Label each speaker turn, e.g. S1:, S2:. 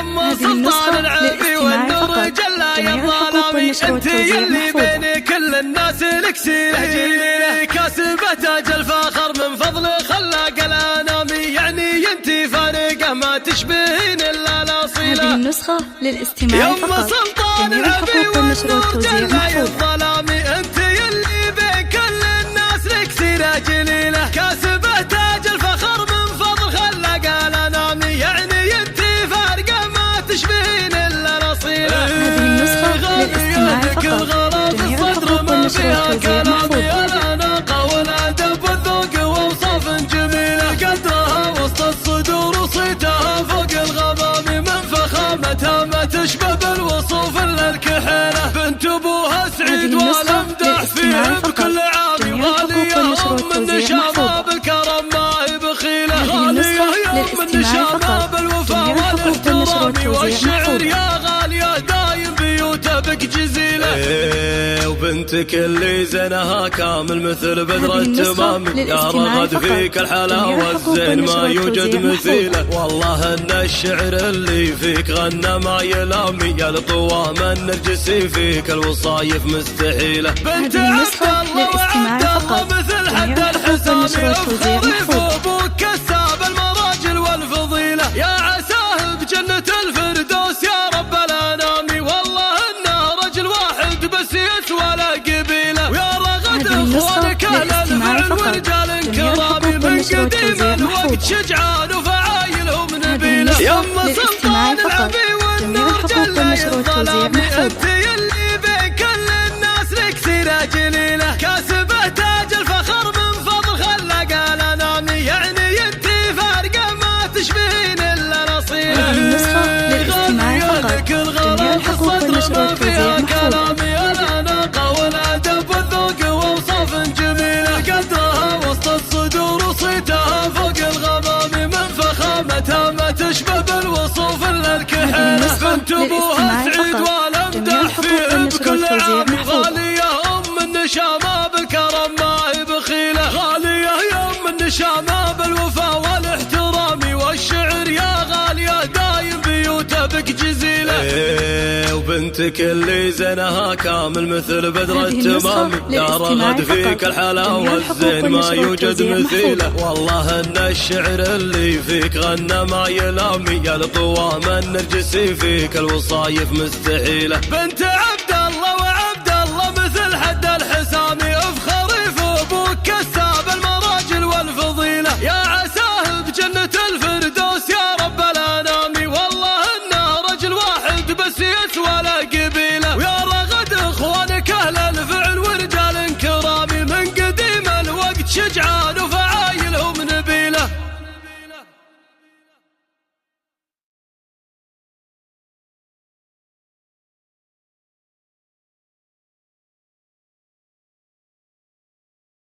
S1: يما سلطان العبي والنور جل الظلامي، انت يلي بين كل الناس لك سيرة، كاسبة تاج الفخر من فضل خلاق الانام، يعني انت فارقة ما تشبهين الا الاصيلة.
S2: هذه النسخة للاستماع فقط.
S1: يما سلطان العبي والنور جل الظلام، انت يلي بين كل الناس لك سيرة جليلة، كاسبة تاج الفخر من فضل خلاق الانام، يعني انت فارقة ما تشبهين الا الاصيلة.
S2: هذه النسخة للاستماع فقط. جميع الحقوق والنشر والتوزيع محفوظ.
S1: الاناقة والادب والذوق واوصاف جميلة، قدرها وسط الصدور وصيتها فوق الغمام، من فخامتها ما تشبه بالوصوف الا الكحيلة، بنت ابوها سعيد والامدح فيه بكل عام، غالية ام النشامة بالكرم ما هي بخيلة، غالية ام النشامة بالوفاء والاحترام والشعر، يا غالية دايم بيوتها بك جزيلة. وبنتك اللي زينها كامل مثل بدر التمام، يا رغد فيك الحلاوة الزين ما يوجد مثيله، والله ان الشعر اللي فيك غنى ما يلامي، يا القوام النرجسي فيك الوصايف مستحيلة، بنت عبد الله وعبد الله مثل حد الحسام، يفخر ابوك كساب المراجل والفضيلة، يا عساه بجنة الفردوس يا رب الانام، والله انه رجل واحد بس يسوى له قبيلة، ويا رغد اخوانك اهل الفعل ورجال كرام، من قديم الوقت شجعان وفعايلهم نبيلة، يما سلطان العبي والنور جل الظلام، انت يلي بين كل الناس لك سيرة جليلة، كاسبة تاج الفخر من فضل خلاق الانام، يعني انت فارقة ما تشبهين الا الاصيلة.
S2: هذه النسخة للاستماع فقط. جميع الحقوق والنشر والتوزيع محفوظ.
S1: الاناقة والادب والذوق واوصاف جميلة، قدرها وسط الصدور وصيتها فوق الغمام، من فخامتها ما تشبه بالوصوف الا الكحيلة، بنت ابوها سعيد والامدح فيه بكل عام، غالية ام النشامة بالكرم ما هي بخيلة، غالية يا ام النشامة بالوفاء والاحترام والشعر، يا غالية دايم بيوتها بك جزيلة. وبنتك اللي زينها كامل مثل بدر التمام، يا رغد فيك الحلاوة الزين ما يوجد مثيله، والله ان الشعر اللي فيك غنى ما يلامي، يا القوام النرجسي فيك الوصايف مستحيلة، بنت